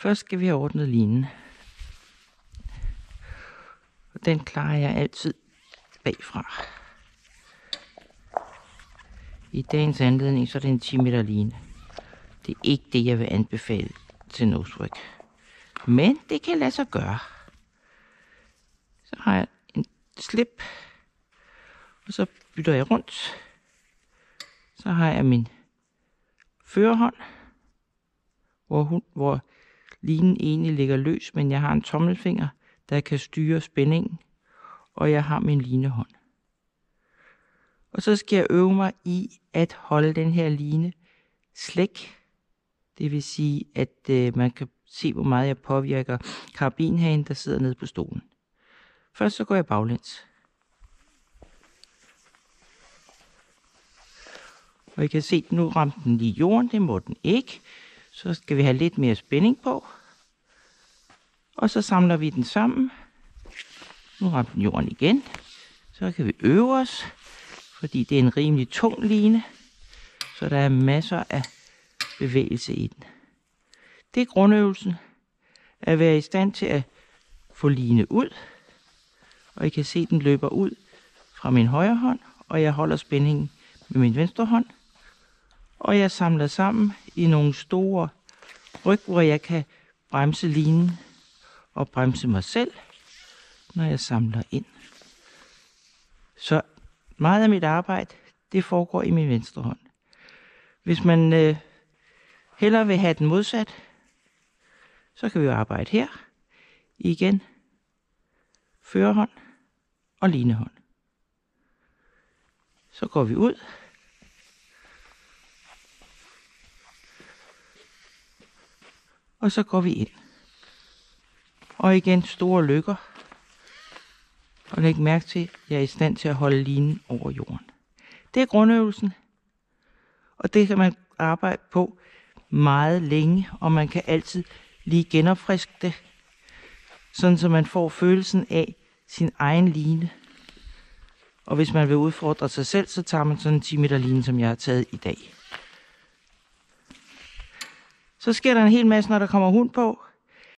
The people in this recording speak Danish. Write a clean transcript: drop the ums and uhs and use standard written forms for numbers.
Først skal vi have ordnet linen. Og den klarer jeg altid bagfra. I dagens anledning så er det en 10 meter line. Det er ikke det, jeg vil anbefale til nosework. Men det kan lade sig gøre. Så har jeg en slip. Og så bytter jeg rundt. Så har jeg min førerhånd, hvor linen egentlig ligger løs, men jeg har en tommelfinger, der kan styre spændingen, og jeg har min linehånd. Og så skal jeg øve mig i at holde den her line slæk. Det vil sige, at man kan se, hvor meget jeg påvirker karabinhagen, der sidder nede på stolen. Først så går jeg baglæns. Og I kan se, at nu ramte den lige jorden, det må den ikke. Så skal vi have lidt mere spænding på. Og så samler vi den sammen. Nu ramte den jorden igen. Så kan vi øve os, fordi det er en rimelig tung line. Så der er masser af bevægelse i den. Det er grundøvelsen. At være i stand til at få line ud. Og I kan se, at den løber ud fra min højre hånd. Og jeg holder spændingen med min venstre hånd. Og jeg samler sammen i nogle store ryg, hvor jeg kan bremse linen og bremse mig selv, når jeg samler ind. Så meget af mit arbejde, det foregår i min venstre hånd. Hvis man hellere vil have den modsat, så kan vi jo arbejde her. Igen, førerhånd og linehånd. Så går vi ud. Og så går vi ind. Og igen store lykker. Og læg mærke til, at jeg er i stand til at holde linen over jorden. Det er grundøvelsen. Og det kan man arbejde på meget længe. Og man kan altid lige genopfriske det. Sådan så man får følelsen af sin egen line. Og hvis man vil udfordre sig selv, så tager man sådan en 10 meter line, som jeg har taget i dag. Så sker der en hel masse, når der kommer hund på.